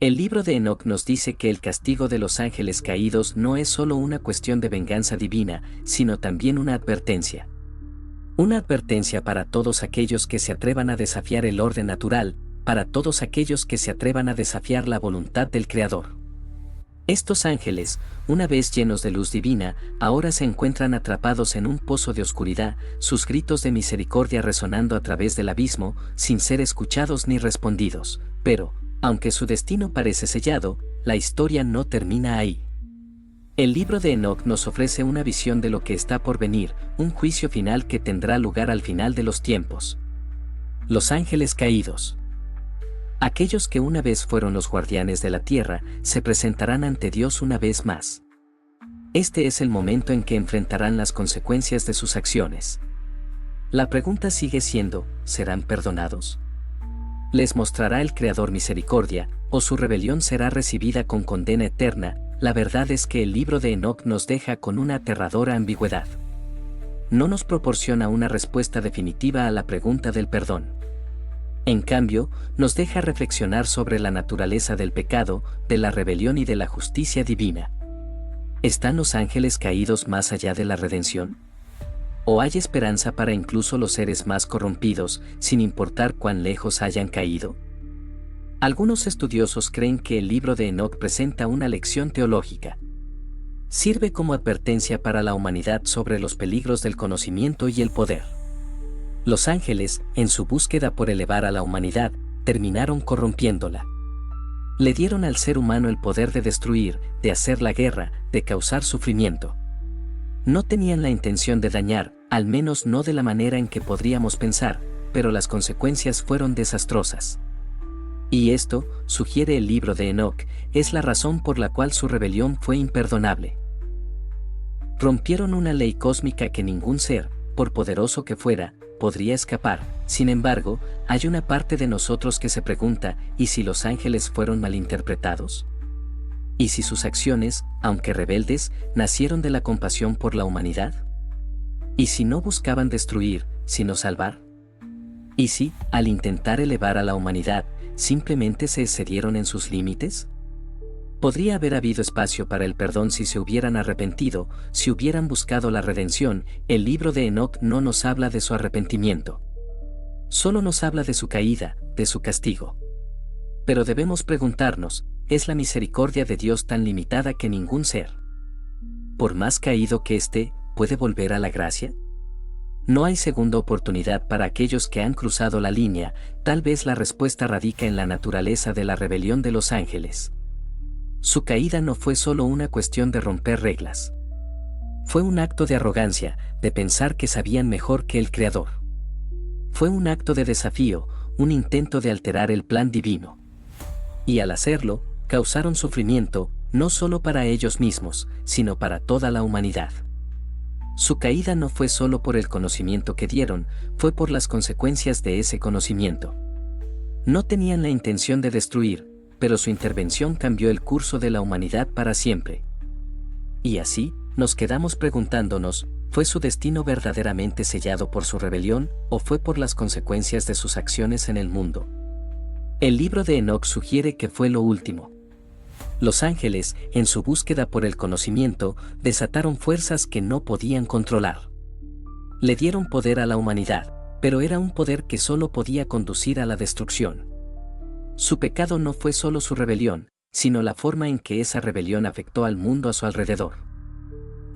El libro de Enoc nos dice que el castigo de los ángeles caídos no es solo una cuestión de venganza divina, sino también una advertencia. Una advertencia para todos aquellos que se atrevan a desafiar el orden natural, para todos aquellos que se atrevan a desafiar la voluntad del Creador. Estos ángeles, una vez llenos de luz divina, ahora se encuentran atrapados en un pozo de oscuridad, sus gritos de misericordia resonando a través del abismo, sin ser escuchados ni respondidos. Pero, aunque su destino parece sellado, la historia no termina ahí. El libro de Enoc nos ofrece una visión de lo que está por venir, un juicio final que tendrá lugar al final de los tiempos. Los ángeles caídos. Aquellos que una vez fueron los guardianes de la tierra, se presentarán ante Dios una vez más. Este es el momento en que enfrentarán las consecuencias de sus acciones. La pregunta sigue siendo, ¿serán perdonados? ¿Les mostrará el Creador misericordia, o su rebelión será recibida con condena eterna? La verdad es que el libro de Enoc nos deja con una aterradora ambigüedad. No nos proporciona una respuesta definitiva a la pregunta del perdón. En cambio, nos deja reflexionar sobre la naturaleza del pecado, de la rebelión y de la justicia divina. ¿Están los ángeles caídos más allá de la redención? ¿O hay esperanza para incluso los seres más corrompidos, sin importar cuán lejos hayan caído? Algunos estudiosos creen que el libro de Enoc presenta una lección teológica. Sirve como advertencia para la humanidad sobre los peligros del conocimiento y el poder. Los ángeles, en su búsqueda por elevar a la humanidad, terminaron corrompiéndola. Le dieron al ser humano el poder de destruir, de hacer la guerra, de causar sufrimiento. No tenían la intención de dañar, al menos no de la manera en que podríamos pensar, pero las consecuencias fueron desastrosas. Y esto, sugiere el libro de Enoc, es la razón por la cual su rebelión fue imperdonable. Rompieron una ley cósmica que ningún ser, por poderoso que fuera, podría escapar. Sin embargo, hay una parte de nosotros que se pregunta, ¿y si los ángeles fueron malinterpretados? ¿Y si sus acciones, aunque rebeldes, nacieron de la compasión por la humanidad? ¿Y si no buscaban destruir, sino salvar? ¿Y si, al intentar elevar a la humanidad, simplemente se excedieron en sus límites? Podría haber habido espacio para el perdón si se hubieran arrepentido, si hubieran buscado la redención. El libro de Enoc no nos habla de su arrepentimiento. Solo nos habla de su caída, de su castigo. Pero debemos preguntarnos, ¿es la misericordia de Dios tan limitada que ningún ser, por más caído que esté, puede volver a la gracia? No hay segunda oportunidad para aquellos que han cruzado la línea. Tal vez la respuesta radica en la naturaleza de la rebelión de los ángeles. Su caída no fue solo una cuestión de romper reglas. Fue un acto de arrogancia, de pensar que sabían mejor que el Creador. Fue un acto de desafío, un intento de alterar el plan divino. Y al hacerlo, causaron sufrimiento, no solo para ellos mismos, sino para toda la humanidad. Su caída no fue solo por el conocimiento que dieron, fue por las consecuencias de ese conocimiento. No tenían la intención de destruir, pero su intervención cambió el curso de la humanidad para siempre. Y así, nos quedamos preguntándonos, ¿fue su destino verdaderamente sellado por su rebelión, o fue por las consecuencias de sus acciones en el mundo? El libro de Enoc sugiere que fue lo último. Los ángeles, en su búsqueda por el conocimiento, desataron fuerzas que no podían controlar. Le dieron poder a la humanidad, pero era un poder que solo podía conducir a la destrucción. Su pecado no fue solo su rebelión, sino la forma en que esa rebelión afectó al mundo a su alrededor.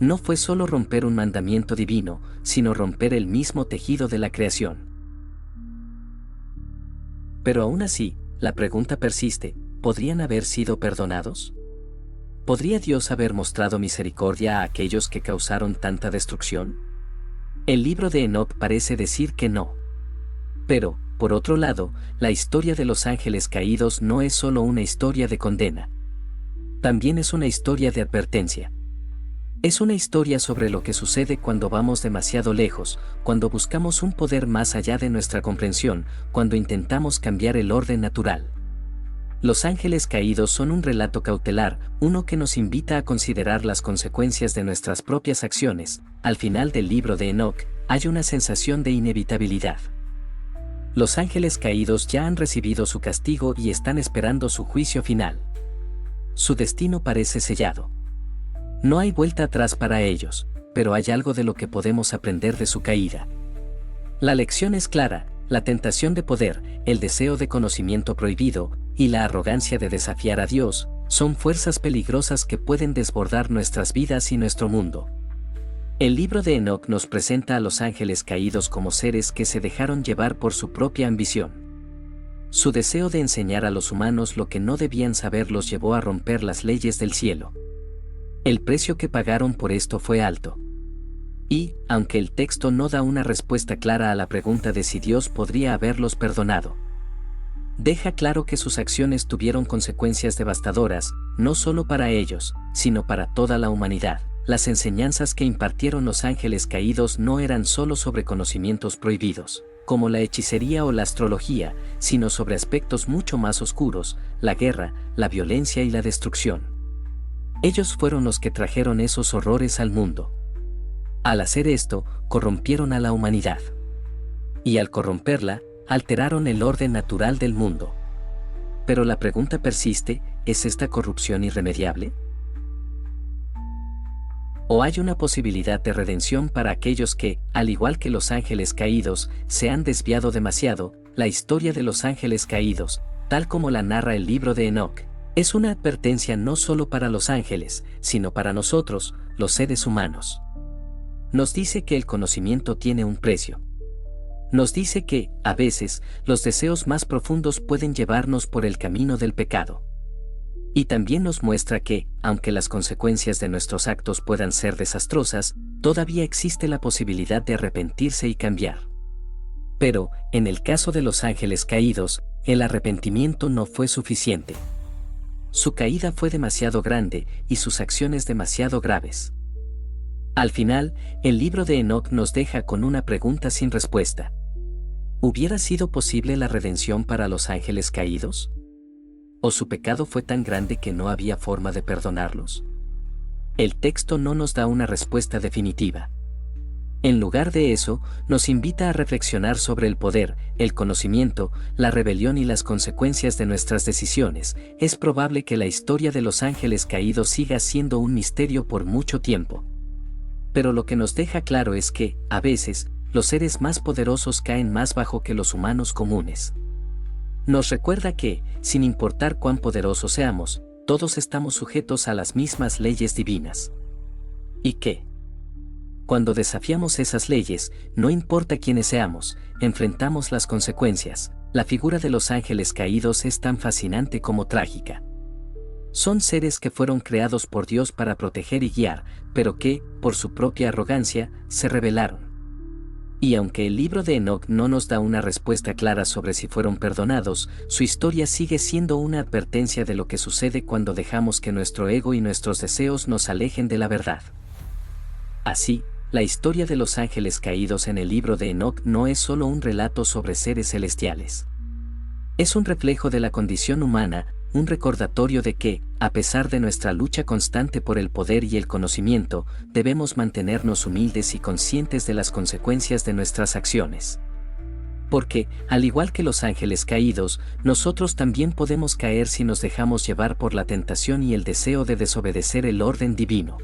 No fue solo romper un mandamiento divino, sino romper el mismo tejido de la creación. Pero aún así, la pregunta persiste, ¿podrían haber sido perdonados? ¿Podría Dios haber mostrado misericordia a aquellos que causaron tanta destrucción? El libro de Enoc parece decir que no. Pero, por otro lado, la historia de los ángeles caídos no es solo una historia de condena. También es una historia de advertencia. Es una historia sobre lo que sucede cuando vamos demasiado lejos, cuando buscamos un poder más allá de nuestra comprensión, cuando intentamos cambiar el orden natural. Los ángeles caídos son un relato cautelar, uno que nos invita a considerar las consecuencias de nuestras propias acciones. Al final del libro de Enoc, hay una sensación de inevitabilidad. Los ángeles caídos ya han recibido su castigo y están esperando su juicio final. Su destino parece sellado. No hay vuelta atrás para ellos, pero hay algo de lo que podemos aprender de su caída. La lección es clara: la tentación de poder, el deseo de conocimiento prohibido y la arrogancia de desafiar a Dios son fuerzas peligrosas que pueden desbordar nuestras vidas y nuestro mundo. El libro de Enoc nos presenta a los ángeles caídos como seres que se dejaron llevar por su propia ambición. Su deseo de enseñar a los humanos lo que no debían saber los llevó a romper las leyes del cielo. El precio que pagaron por esto fue alto. Y, aunque el texto no da una respuesta clara a la pregunta de si Dios podría haberlos perdonado, deja claro que sus acciones tuvieron consecuencias devastadoras, no solo para ellos, sino para toda la humanidad. Las enseñanzas que impartieron los ángeles caídos no eran solo sobre conocimientos prohibidos, como la hechicería o la astrología, sino sobre aspectos mucho más oscuros: la guerra, la violencia y la destrucción. Ellos fueron los que trajeron esos horrores al mundo. Al hacer esto, corrompieron a la humanidad. Y al corromperla, alteraron el orden natural del mundo. Pero la pregunta persiste: ¿es esta corrupción irremediable? ¿O hay una posibilidad de redención para aquellos que, al igual que los ángeles caídos, se han desviado demasiado? La historia de los ángeles caídos, tal como la narra el libro de Enoc, es una advertencia no solo para los ángeles, sino para nosotros, los seres humanos. Nos dice que el conocimiento tiene un precio. Nos dice que, a veces, los deseos más profundos pueden llevarnos por el camino del pecado. Y también nos muestra que, aunque las consecuencias de nuestros actos puedan ser desastrosas, todavía existe la posibilidad de arrepentirse y cambiar. Pero, en el caso de los ángeles caídos, el arrepentimiento no fue suficiente. Su caída fue demasiado grande y sus acciones demasiado graves. Al final, el libro de Enoc nos deja con una pregunta sin respuesta. ¿Hubiera sido posible la redención para los ángeles caídos? ¿O su pecado fue tan grande que no había forma de perdonarlos? El texto no nos da una respuesta definitiva. En lugar de eso, nos invita a reflexionar sobre el poder, el conocimiento, la rebelión y las consecuencias de nuestras decisiones. Es probable que la historia de los ángeles caídos siga siendo un misterio por mucho tiempo. Pero lo que nos deja claro es que, a veces, los seres más poderosos caen más bajo que los humanos comunes. Nos recuerda que, sin importar cuán poderosos seamos, todos estamos sujetos a las mismas leyes divinas. Y que, cuando desafiamos esas leyes, no importa quiénes seamos, enfrentamos las consecuencias. La figura de los ángeles caídos es tan fascinante como trágica. Son seres que fueron creados por Dios para proteger y guiar, pero que, por su propia arrogancia, se rebelaron. Y aunque el libro de Enoc no nos da una respuesta clara sobre si fueron perdonados, su historia sigue siendo una advertencia de lo que sucede cuando dejamos que nuestro ego y nuestros deseos nos alejen de la verdad. Así, la historia de los ángeles caídos en el libro de Enoc no es solo un relato sobre seres celestiales. Es un reflejo de la condición humana, un recordatorio de que, a pesar de nuestra lucha constante por el poder y el conocimiento, debemos mantenernos humildes y conscientes de las consecuencias de nuestras acciones. Porque, al igual que los ángeles caídos, nosotros también podemos caer si nos dejamos llevar por la tentación y el deseo de desobedecer el orden divino.